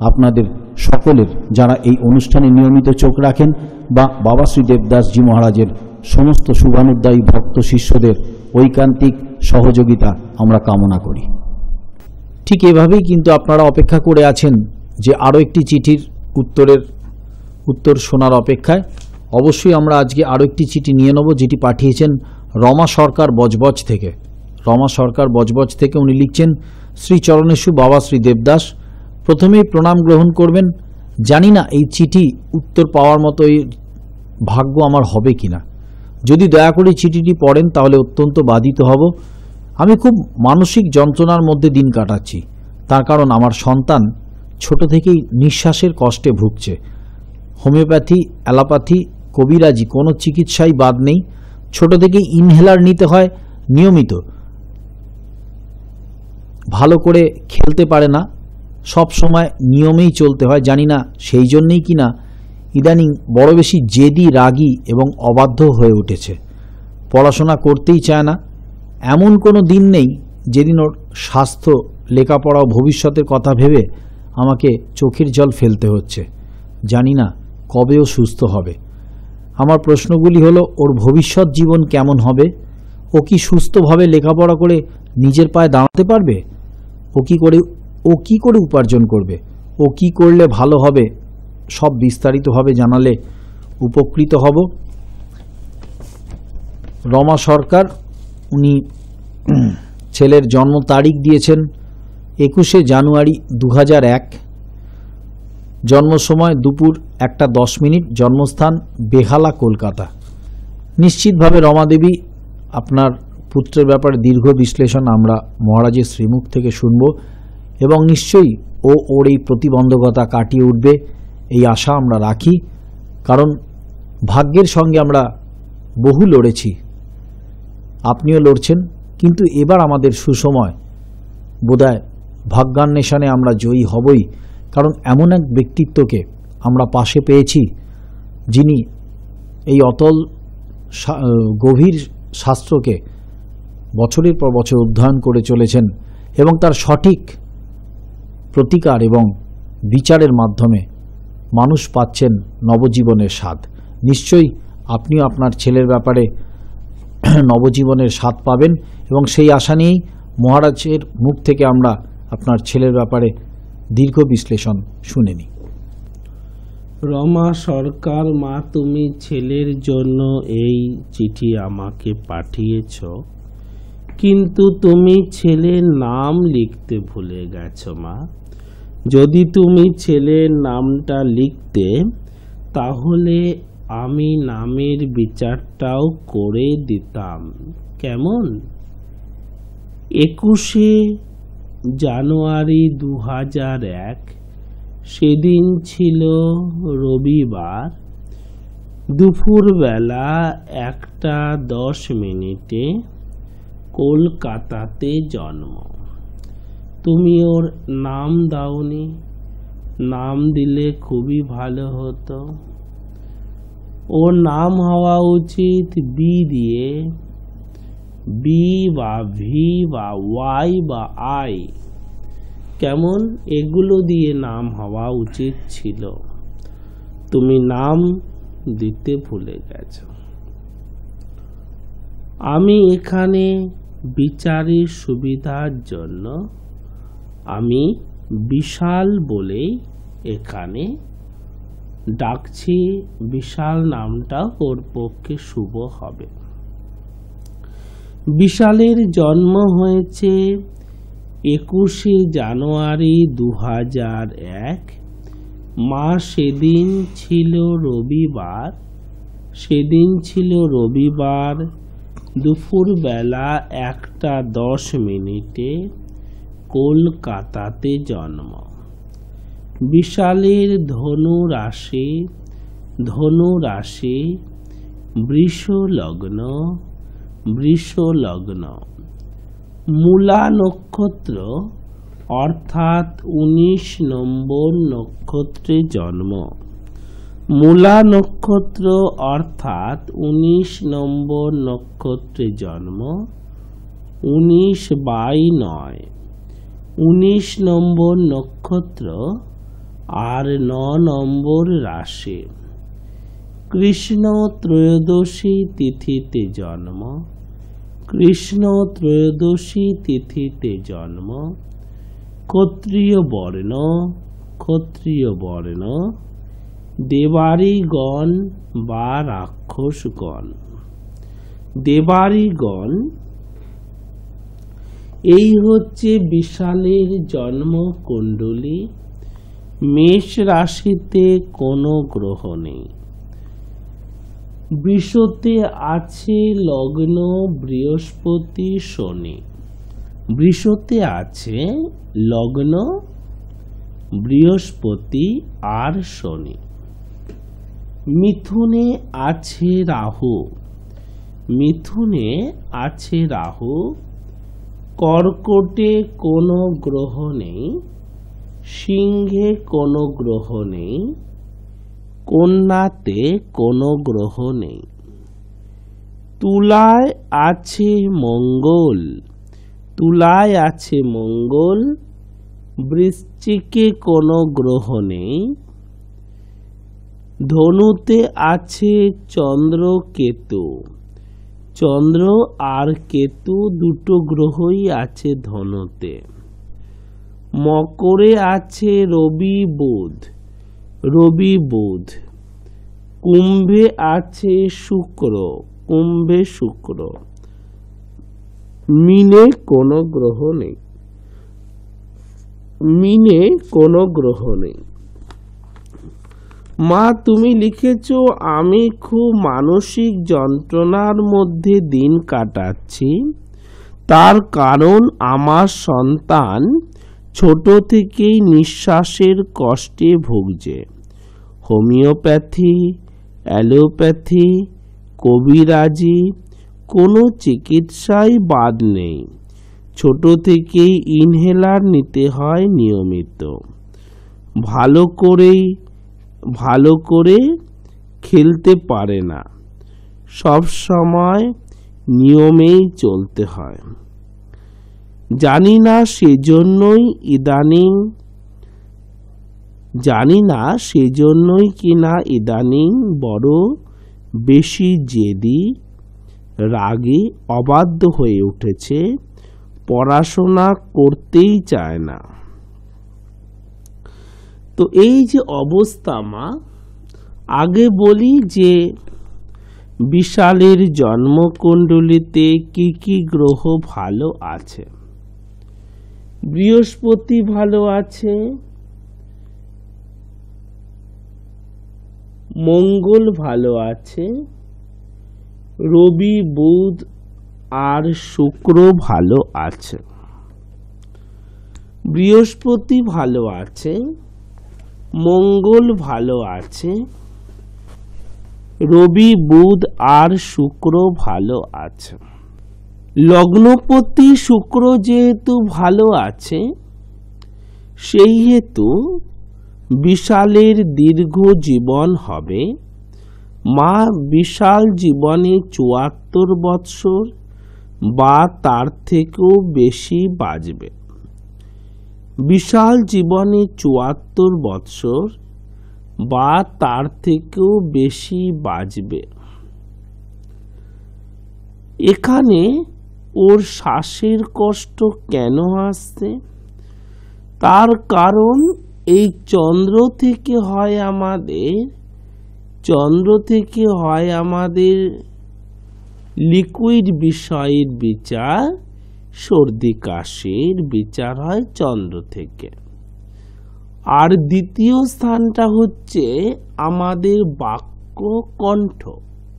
আপনাদের সকলের, যারা এই অনুষ্ঠানে নিয়মিত চোখ রাখেন, বা বাবা শ্রী দেবদাসজি মহারাজের সমস্ত শুভানুদ্দায়ী ভক্ত শিষ্যদের ঐকান্তিক সহযোগিতা আমরা কামনা করি। ঠিক এভাবেই কিন্তু আপনারা অপেক্ষা করে আছেন যে আরও একটি চিঠির উত্তর শোনার অপেক্ষায়। অবশ্যই আমরা আজকে আরও একটি চিঠি নিয়ে নেব, যেটি পাঠিয়েছেন রমা সরকার বজবজ থেকে। উনি লিখছেন, শ্রী চরণেশু বাবা শ্রী দেবদাস, প্রথমেই প্রণাম গ্রহণ করবেন। জানি না এই চিঠি উত্তর পাওয়ার মতো এই ভাগ্য আমার হবে কিনা। যদি দয়া করে চিঠিটি পড়েন তাহলে অত্যন্ত বাধিত হব। আমি খুব মানসিক যন্ত্রণার মধ্যে দিন কাটাচ্ছি, তার কারণ আমার সন্তান ছোট থেকেই নিঃশ্বাসের কষ্টে ভুগছে। হোমিওপ্যাথি, অ্যালোপ্যাথি, কবিরাজি কোনো চিকিৎসাই বাদ নেই। ছোট থেকেই ইনহেলার নিতে হয় নিয়মিত। ভালো করে খেলতে পারে না, সব সময় নিয়মেই চলতে হয়, জানি না সেই জন্যেই কিনা ইদানিং বড় বেশি জেদি, রাগী এবং অবাধ্য হয়ে উঠেছে। পড়াশোনা করতেই চায় না। এমন কোনো দিন নেই যেদিন ওর স্বাস্থ্য, লেখাপড়া ও ভবিষ্যতের কথা ভেবে আমাকে চোখের জল ফেলতে হচ্ছে। জানি না কবে ও সুস্থ হবে। আমার প্রশ্নগুলি হলো, ওর ভবিষ্যৎ জীবন কেমন হবে? ও কি সুস্থভাবে লেখাপড়া করে নিজের পায়ে দাঁড়াতে পারবে? ও কি করে উপার্জন করবে? ও কি করলে ভালো হবে? সব বিস্তারিতভাবে জানালে উপকৃত হব। রমা সরকার, উনি ছেলের জন্ম তারিখ দিয়েছেন 21শে জানুয়ারি 2001, জন্ম সময় দুপুর 1:10, জন্মস্থান বেহালা, কলকাতা। নিশ্চিতভাবে রমা দেবী, আপনার পুত্রের ব্যাপারে দীর্ঘ বিশ্লেষণ আমরা মহারাজের শ্রীমুখ থেকে শুনব এবং নিশ্চয়ই ওর এই প্রতিবন্ধকতা কাটিয়ে উঠবে এই আশা আমরা রাখি। কারণ ভাগ্যের সঙ্গে আমরা বহু লড়েছি, আপনিও লড়ছেন, কিন্তু এবার আমাদের সুসময়। বোধহয় ভাগ্যান্বেষণে আমরা জয়ী হবই, কারণ এমন এক ব্যক্তিত্বকে আমরা পাশে পেয়েছি যিনি এই অতল গভীর শাস্ত্রকে বছরের পর বছর অধ্যয়ন করে চলেছেন এবং তার সঠিক প্রতিকার এবং বিচারের মাধ্যমে মানুষ পাচ্ছেন নবজীবনের স্বাদ। নিশ্চয়ই আপনিও আপনার ছেলের ব্যাপারে নবজীবনের স্বাদ পাবেন এবং সেই আশা নিয়েই মহারাজের মুখ থেকে আমরা আপনার ছেলের ব্যাপারে দীর্ঘ বিশ্লেষণ শুনে নিই। রমা সরকার, মা, তুমি ছেলের জন্য এই চিঠি আমাকে পাঠিয়েছ, কিন্তু তুমি ছেলের নাম লিখতে ভুলে গেছো মা। যদি তুমি ছেলের নামটা লিখতে, তাহলে আমি নামের বিচারটাও করে দিতাম। কেমন? 21শে জানুয়ারি 2001, সেদিন ছিল রবিবার, দুপুরবেলা 1:10, কলকাতাতে জন্ম। তুমি ওর নাম দাওনি, নাম দিলে খুবই ভালো হতো। ওর নাম হওয়া উচিত বি দিয়ে, বি বা ভি বা ওয়াই বা আই, কেমন? এগুলো দিয়ে নাম হওয়া উচিত ছিল। তুমি নাম দিতে ভুলে গেছ। আমি এখানে বিচারের সুবিধার জন্য আমি বিশাল বলেই এখানে ডাকছি। বিশাল নামটা ওর পক্ষে শুভ হবে। বিশালের জন্ম হয়েছে 21শে জানুয়ারি 2001। মা, সেদিন ছিল রবিবার, দুপুরবেলা 1:10, কলকাতাতে জন্ম। বিশালের ধনু রাশি, বৃষ লগ্ন, মূলা নক্ষত্র অর্থাৎ 19 নম্বর নক্ষত্রে জন্ম। মূলা নক্ষত্র অর্থাৎ 19 নম্বর নক্ষত্রে জন্ম। 19/9, 19 নম্বর নক্ষত্র আর 9 নম্বর রাশি। কৃষ্ণ ত্রয়োদশী তিথিতে জন্ম। ক্ষত্রিয় বর্ণ, দেবারিগণ বা রাক্ষসগণ। এই হচ্ছে বিশালের জন্ম কুণ্ডলী। মেষ রাশিতে কোনো গ্রহ নেই। বৃষতে আছে লগ্ন বৃহস্পতি শনি। বৃষতে আছে লগ্ন বৃহস্পতি আর শনি। মিথুনে আছে রাহু। কর্কটে কোনো গ্রহ নেই। সিংহে কোনো গ্রহ নেই, কন্যাতে কোনো গ্রহ নেই। তুলায় আছে মঙ্গল, তুলায় আছে মঙ্গল, বৃশ্চিকে কোনো গ্রহ নেই। ধনুতে আছে চন্দ্র কেতু, চন্দ্র আর কেতু দুটো গ্রহই আছে ধনুতে। মকরে আছে রবি বুধ, রবি বুধ। কুম্ভে আছে শুক্র, কুম্ভে শুক্র। মিনে কোনো গ্রহ নেই, মিনে কোনো গ্রহ নেই। মা, তুমি লিখেছ আমি খুব মানসিক যন্ত্রণার মধ্যে দিন কাটাচ্ছি। তার কারণ আমার সন্তান ছোট থেকেই নিঃশ্বাসের কষ্টে ভুগছে। হোমিওপ্যাথি, অ্যালোপ্যাথি, কবিরাজি কোনো চিকিৎসাই বাদ নেই। ছোট থেকেই ইনহেলার নিতে হয় নিয়মিত। ভালো করে খেলতে পারে না, সব সময় নিয়মেই চলতে হয়। জানি না সেজন্যই কিনা ইদানিং বড় বেশি জেদি, রাগী, অবাধ্য হয়ে উঠেছে, পড়াশোনা করতেই চায় না। তো এই যে অবস্থা মা, আগে বলি যে বিশালের জন্মকুণ্ডলিতে কি কি গ্রহ ভালো আছে। বৃহস্পতি ভালো আছে, মঙ্গল ভালো আছে, রবি বুধ আর শুক্র ভালো আছে। বৃহস্পতি ভালো আছে, মঙ্গল ভালো আছে, রবি বুধ আর শুক্র ভালো আছে। লগ্নপতি শুক্র যেহেতু ভালো আছে, সেই হেতু বিশালের দীর্ঘ জীবন হবে। মা, বিশাল জীবনে ৭৪ বৎসর বা তার থেকেও বেশি বাঁচবে। বিশাল জীবনে ৭৪ বৎসর বা তার থেকেও বেশি বাঁচবে। এখানে ওর শ্বাসের কষ্ট কেন আসছে? তার কারণ এই চন্দ্র থেকে হয় আমাদের লিকুইড বিষয়ের বিচার, সর্দি কাশির বিচার হয় চন্দ্র থেকে। আর দ্বিতীয় স্থানটা হচ্ছে আমাদের বাক্য,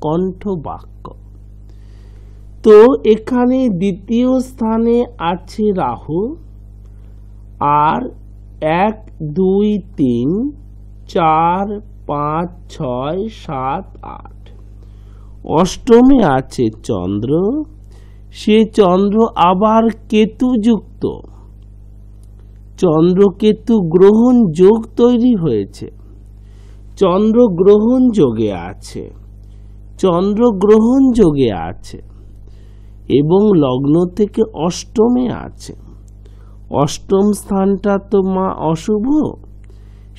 কণ্ঠ বাক্য। তো এখানে দ্বিতীয় স্থানে আছে রাহু, আর ১, ২, ৩, ৪, ৫, ৬, ৭, ৮ অষ্টমে আছে চন্দ্র। সে চন্দ্র আবার কেতুযুক্ত, চন্দ্রকেতু গ্রহণ যোগ তৈরি হয়েছে। চন্দ্র গ্রহণ যোগে আছে এবং লগ্ন থেকে অষ্টমে আছে। অষ্টম স্থানটা তো মা অশুভ,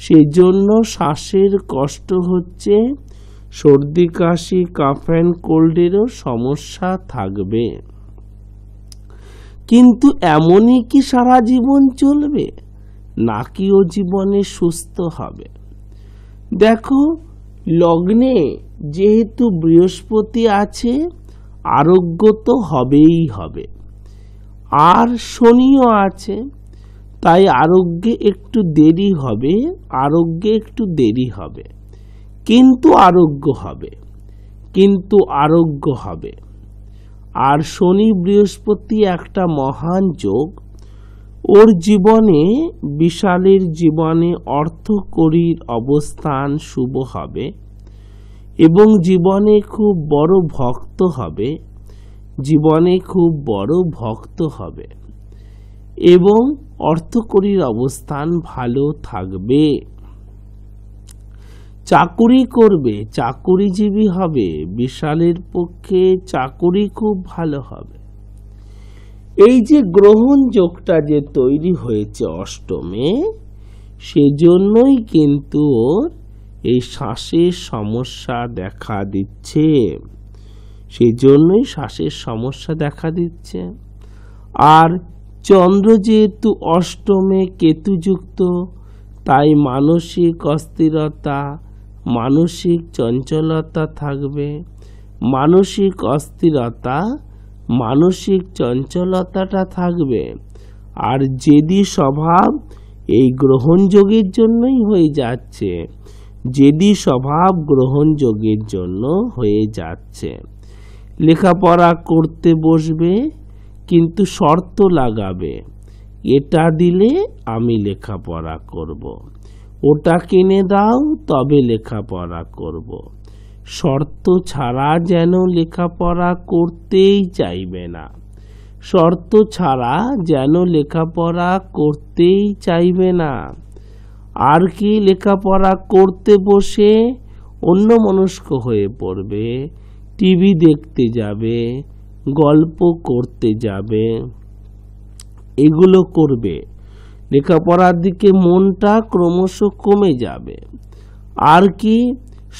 সেজন্য শ্বাসের কষ্ট হচ্ছে, সর্দি কাশি, কাফ অ্যান্ড কোল্ডেরও সমস্যা থাকবে। কিন্তু এমনই কি সারা জীবন চলবে, নাকি ও জীবনে সুস্থ হবে? দেখো, লগ্নে যেহেতু বৃহস্পতি আছে, আরোগ্য তো হবেই হবে, আর শনিও আছে, তাই আরোগ্যে একটু দেরি হবে, কিন্তু আরোগ্য হবে। আর শনি বৃহস্পতি একটা মহান যোগ। ওর জীবনে, বিশালের জীবনে অর্থকরীর অবস্থান শুভ হবে এবং জীবনে খুব বড় ভক্ত হবে এবং অর্থকরীর অবস্থান ভালো থাকবে। চাকুরি করবে, চাকুরিজীবী হবে, বিশালের পক্ষে চাকুরি খুব ভালো হবে। এই যে গ্রহণ যোগটা যে তৈরি হয়েছে অষ্টমে, সেজন্যই কিন্তু ওর এই শ্বাসের সমস্যা দেখা দিচ্ছে, সেজন্যই শ্বাসের সমস্যা দেখা দিচ্ছে। আর চন্দ্র যেহেতু অষ্টমে কেতুযুক্ত, তাই মানসিক অস্থিরতা, মানসিক চঞ্চলতা থাকবে। মানসিক অস্থিরতা, মানসিক চঞ্চলতাটা থাকবে। আর জেদি স্বভাব এই গ্রহণযোগের জন্যই হয়ে যাচ্ছে, জেদি স্বভাব গ্রহণযোগের জন্য হয়ে যাচ্ছে। লেখাপড়া করতে বসবে, কিন্তু শর্ত লাগাবে, এটা দিলে আমি লেখাপড়া করব, ওটা কিনে দাও তবে লেখাপড়া করব। শর্ত ছাড়া যেন লেখাপড়া করতেই চাইবে না, শর্ত ছাড়া যেন লেখাপড়া করতেই চাইবে না। আর কি, লেখাপড়া করতে বসে অন্যমনস্ক হয়ে পড়বে, টিভি দেখতে যাবে, গল্প করতে যাবে, এগুলো করবে। লেখাপড়ার দিকে মনটা ক্রমশ কমে যাবে। আর কি,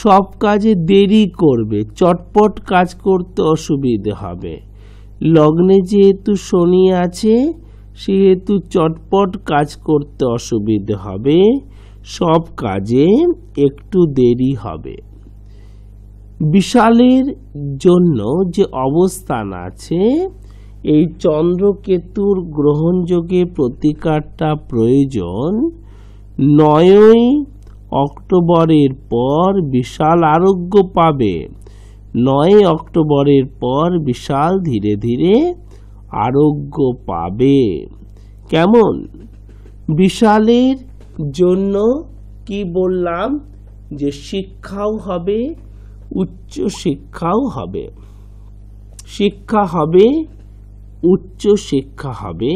সব কাজে দেরি করবে, চটপট কাজ করতে অসুবিধে হবে। লগ্নে যেহেতু শনি আছে, সেহেতু চটপট কাজ করতে অসুবিধে হবে, সব কাজে একটু দেরি হবে। বিশালের জন্য যে অবস্থান আছে, এই চন্দ্রকেতুর গ্রহণযোগে প্রতিকারটা প্রয়োজন। 9ই অক্টোবরের পর বিশাল আরোগ্য পাবে। 9 অক্টোবরের পর বিশাল ধীরে ধীরে আরোগ্য পাবে। কেমন? বিশালের জন্য কি বললাম, যে শিক্ষাও হবে, উচ্চ শিক্ষাও হবে, শিক্ষা হবে, উচ্চ শিক্ষা হবে,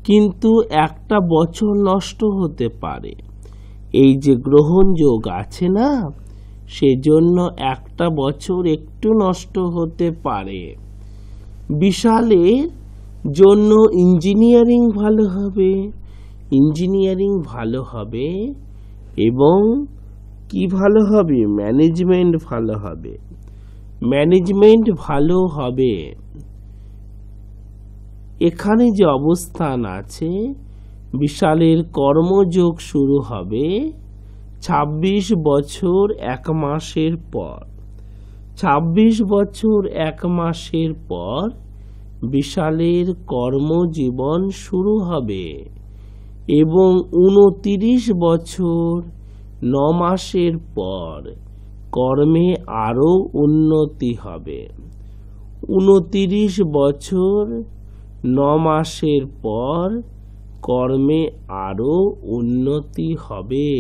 কিন্তু একটা বছর নষ্ট হতে পারে। এই যে গ্রহণ যোগ আছে না, সেজন্য একটা বছর একটু নষ্ট হতে পারে। বিশালের জন্য ইঞ্জিনিয়ারিং ভালো হবে, ইঞ্জিনিয়ারিং ভালো হবে, এবং কি ভালো হবে, ম্যানেজমেন্ট ভালো হবে, ম্যানেজমেন্ট ভালো হবে। এখানে যে অবস্থান আছে, বিশালের কর্মযোগ শুরু হবে 26 বছর 1 মাসের পর। 26 বছর 1 মাসের পর বিশালের কর্মজীবন শুরু হবে, এবং 29 বছর 9 মাসের পর কর্মে আরো উন্নতি হবে। 29 বছর 9 মাসের পর কর্মে আরো উন্নতি হবে।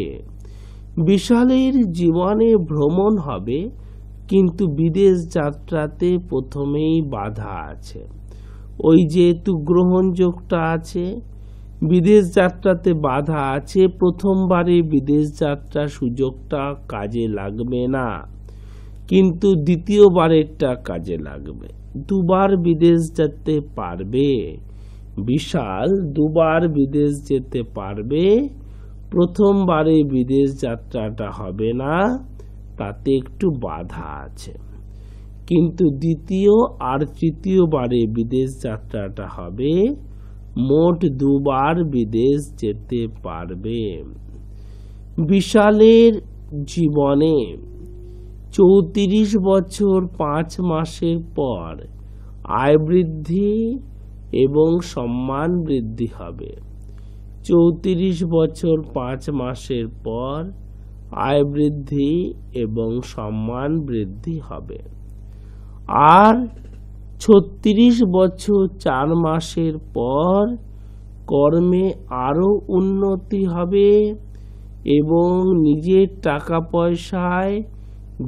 বিশালের জীবনে ভ্রমণ হবে, কিন্তু বিদেশ যাত্রাতে প্রথমেই বাধা আছে। ওই যেহেতু গ্রহণ যোগটা আছে, বিদেশ যাত্রাতে বাধা আছে। প্রথমবারে বিদেশ যাত্রা সুযোগটা কাজে লাগবে না, কিন্তু দ্বিতীয়বারেরটা কাজে লাগবে। 2 বার বিদেশ যেতে পারবে, বিশাল 2 বার বিদেশ যেতে পারবে। প্রথমবারে বিদেশ যাত্রাটা হবে না, তাতে একটু বাধা আছে, কিন্তু দ্বিতীয় আর তৃতীয়বারে বিদেশ যাত্রাটা হবে। মোট 2 বার বিদেশ যেতে পারবে। বিশালের জীবনে 34 বছর 5 মাসের পর আয় বৃদ্ধি এবং সম্মান বৃদ্ধি হবে। 34 বছর 5 মাসের পর আয় বৃদ্ধি এবং সম্মান বৃদ্ধি হবে। আর 36 বছর 4 মাসের পর কর্মে আরো উন্নতি হবে, এবং নিজের টাকা পয়সায়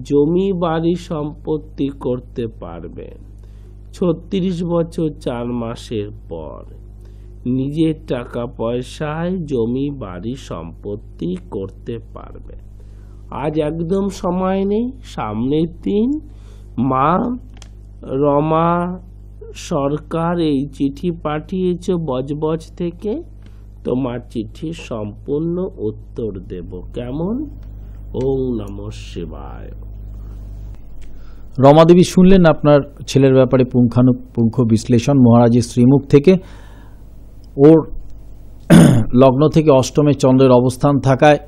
জমি বাড়ি সম্পত্তি করতে পারবে। 36 বছর 4 মাসের পর নিজের টাকা পয়সায় জমি বাড়ি সম্পত্তি করতে পারবে। আজ একদম সময় নেই, সামনের দিন মা রমা সরকার এই চিঠি পাঠিয়েছ বজবজ থেকে, তোমার চিঠির সম্পূর্ণ উত্তর দেব। কেমন? ওং নমঃ শিবায়। রমাদেবী, শুনলেন আপনার ছেলের ব্যাপারে পুঙ্খানুপুঙ্খ বিশ্লেষণ মহারাজের শ্রীমুখ থেকে। ওর লগ্ন থেকে অষ্টমে চন্দ্রের অবস্থান থাকায়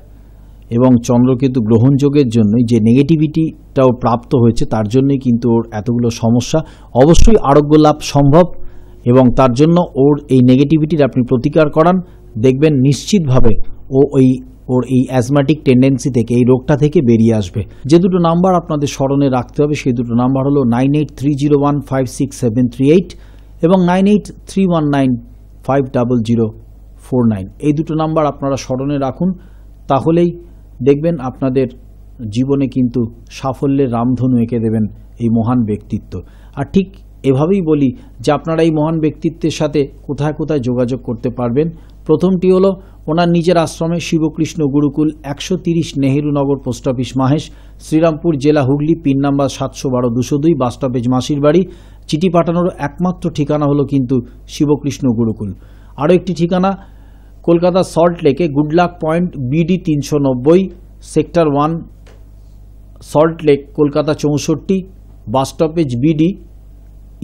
এবং চন্দ্রকেতু গ্রহণযোগের জন্যই যে নেগেটিভিটিটাও প্রাপ্ত হয়েছে, তার জন্যই কিন্তু ওর এতগুলো সমস্যা। অবশ্যই আরোগ্য লাভ সম্ভব এবং তার জন্য ওর এই নেগেটিভিটির আপনি প্রতিকার করান, দেখবেন নিশ্চিতভাবে ওর এই অ্যাজমাটিক টেন্ডেন্সি থেকে, এই রোগটা থেকে বেরিয়ে আসবে। যে দুটো নাম্বার আপনাদের স্মরণে রাখতে হবে সেই দুটো নাম্বার হলো 9830156738 এবং 9831950049। এই দুটো নাম্বার আপনারা স্মরণে রাখুন, তাহলেই দেখবেন আপনাদের জীবনে কিন্তু সাফল্যের রামধনু এঁকে দেবেন এই মহান ব্যক্তিত্ব। আর ঠিক এভাবেই বলি যে আপনারা এই মহান ব্যক্তিত্বের সাথে কোথায় কোথায় যোগাযোগ করতে পারবেন। প্রথমটি হলো ওনার নিজের আশ্রমে শিবকৃষ্ণ গুরুকুল, 130 নেহেরু নগর, পোস্ট অফিস মাহেশ, শ্রীরামপুর জেলা, Hooghly, pin number 712-202, bus stoppage মাসির বাড়ি। চিঠি পাঠানোর একমাত্র ঠিকানা হলো কিন্তু শিবকৃষ্ণ গুরুকুল। আরও একটি ঠিকানা কলকাতা সল্ট লেকে, Goodluck point, BD 390, sector 1, salt lake, Kolkata 64, bus stoppage BD,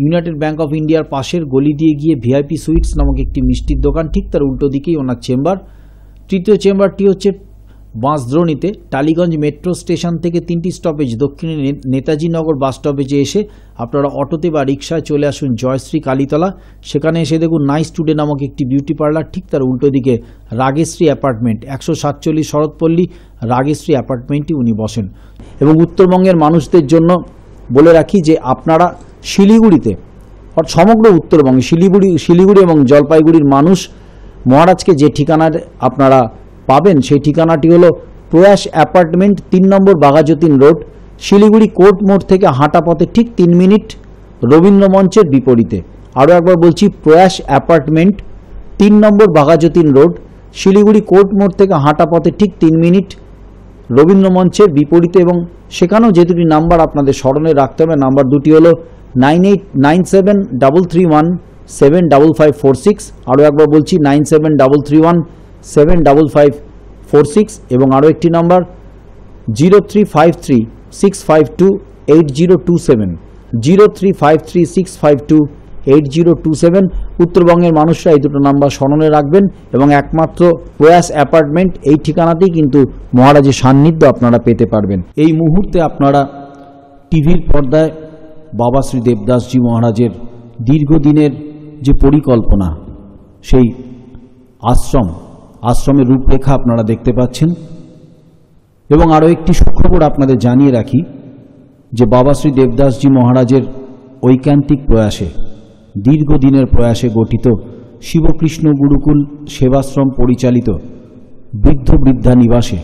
United bank of ইন্ডিয়ার পাশের গলি দিয়ে গিয়ে ভিআইপি সুইটস নামক একটি মিষ্টির দোকান, ঠিক তার উল্টো দিকেই ওনার চেম্বার। তৃতীয় চেম্বারটি হচ্ছে বাঁশদ্রোণীতে, টালিগঞ্জ মেট্রো স্টেশন থেকে 3টি স্টপেজ দক্ষিণে নেতাজি নগর বাস স্টপেজে এসে আপনারা অটোতে বা রিক্সায় চলে আসুন জয়শ্রী কালীতলা। সেখানে এসে দেখুন নাইস টুডে নামক একটি বিউটি পার্লার, ঠিক তার উল্টো দিকে রাগেশ্রী অ্যাপার্টমেন্ট, 147 শরৎপল্লী রাগেশ্রী অ্যাপার্টমেন্টটি উনি বসেন। এবং উত্তরবঙ্গের মানুষদের জন্য বলে রাখি যে আপনারা শিলিগুড়িতে, অর্থাৎ সমগ্র উত্তরবঙ্গে শিলিগুড়ি এবং জলপাইগুড়ির মানুষ মহারাজকে যে ঠিকানার আপনারা পাবেন সেই ঠিকানাটি হলো প্রয়াস অ্যাপার্টমেন্ট, 3 নম্বর বাঘাযতীন রোড, শিলিগুড়ি কোর্ট মোড় থেকে হাঁটা পথে ঠিক 3 মিনিট, রবীন্দ্র মঞ্চের বিপরীতে। আরও একবার বলছি, প্রয়াস অ্যাপার্টমেন্ট, 3 নম্বর বাঘাযতীন রোড, শিলিগুড়ি কোর্ট মোড় থেকে হাঁটা পথে ঠিক 3 মিনিট, রবীন্দ্র মঞ্চের বিপরীতে। এবং সেখানেও যে দুটি নাম্বার আপনাদের স্মরণে রাখতে হবে, নাম্বার দুটি হলো 989733175546, আরও একবার বলছি 9733175546, এবং আরও একটি নাম্বার 0353652827, 0353652827। উত্তরবঙ্গের মানুষরা এই দুটো নাম্বার স্মরণে রাখবেন এবং একমাত্র প্রয়াস অ্যাপার্টমেন্ট এই ঠিকানাতেই কিন্তু মহারাজের সান্নিধ্য আপনারা পেতে পারবেন। এই মুহূর্তে আপনারা টিভির পর্দায় বাবা শ্রী দেবদাসজি মহারাজের দীর্ঘদিনের যে পরিকল্পনা, সেই আশ্রমের রূপরেখা আপনারা দেখতে পাচ্ছেন। এবং আরও একটি সুখবর আপনাদের জানিয়ে রাখি যে বাবা শ্রী দেবদাসজি মহারাজের ঐকান্তিক প্রয়াসে, দীর্ঘদিনের প্রয়াসে গঠিত শিবকৃষ্ণ গুরুকুল সেবাশ্রম পরিচালিত বৃদ্ধ বৃদ্ধা নিবাসে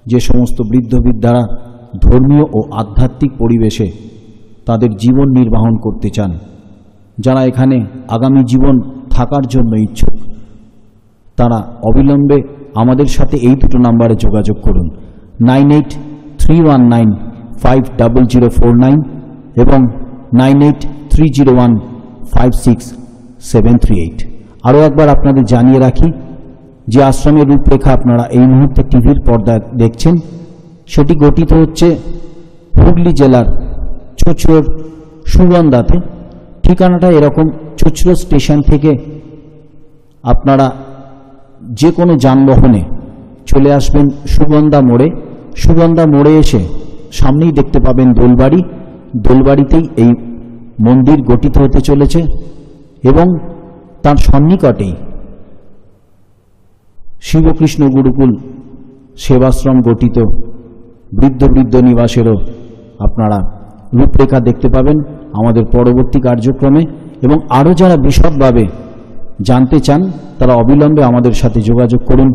যে সমস্ত বৃদ্ধ বৃদ্ধারা ধর্মীয় ও আধ্যাত্মিক পরিবেশে তাদের জীবন নির্বাহন করতে চান, যারা এখানে আগামী জীবন থাকার জন্য ইচ্ছুক, তারা অবিলম্বে আমাদের সাথে এই দুটো নাম্বারে যোগাযোগ করুন, 9831950049 এবং 9830156738। আরও একবার আপনাদের জানিয়ে রাখি যে আশ্রমের রূপরেখা আপনারা এই মুহূর্তে টিভির পর্দায় দেখছেন, সেটি গঠিত হচ্ছে হুগলি জেলার চুঁচুড়ার সুগন্ধাতে। ঠিকানাটা এরকম, চুঁচুড়া স্টেশন থেকে আপনারা যে কোনো যানবাহনে চলে আসবেন সুগন্ধা মোড়ে। সুগন্ধা মোড়ে এসে সামনেই দেখতে পাবেন দোলবাড়ি, দোলবাড়িতেই এই মন্দির গঠিত হতে চলেছে এবং তার সন্নিকটেই শিবকৃষ্ণ গুরুকুল সেবাশ্রম গঠিত বৃদ্ধ বৃদ্ধ নিবাসেরও আপনারা রূপরেখা দেখতে পাবেন আমাদের পরবর্তী কার্যক্রমে। এবং আরও যারা বিশদভাবে জানতে চান তারা অবিলম্বে আমাদের সাথে যোগাযোগ করুন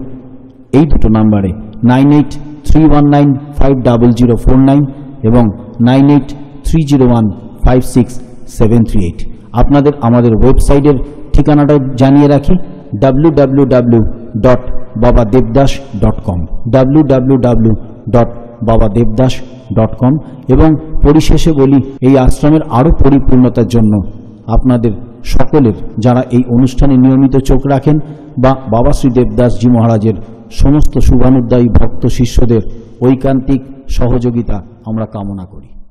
এই দুটো নাম্বারে, 9831950049 এবং 9830156738। আপনাদের আমাদের ওয়েবসাইটের ঠিকানাটা জানিয়ে রাখি, www.babadevdas.com, www.babadevdas.com। এবং পরিশেষে বলি, এই আশ্রমের আরও পরিপূর্ণতার জন্য আপনাদের সকলের, যারা এই অনুষ্ঠানে নিয়মিত চোখ রাখেন, বা বাবা শ্রী দেবদাসজি মহারাজের সমস্ত শুভানুদ্দায়ী ভক্ত শিষ্যদের ঐকান্তিক সহযোগিতা আমরা কামনা করি।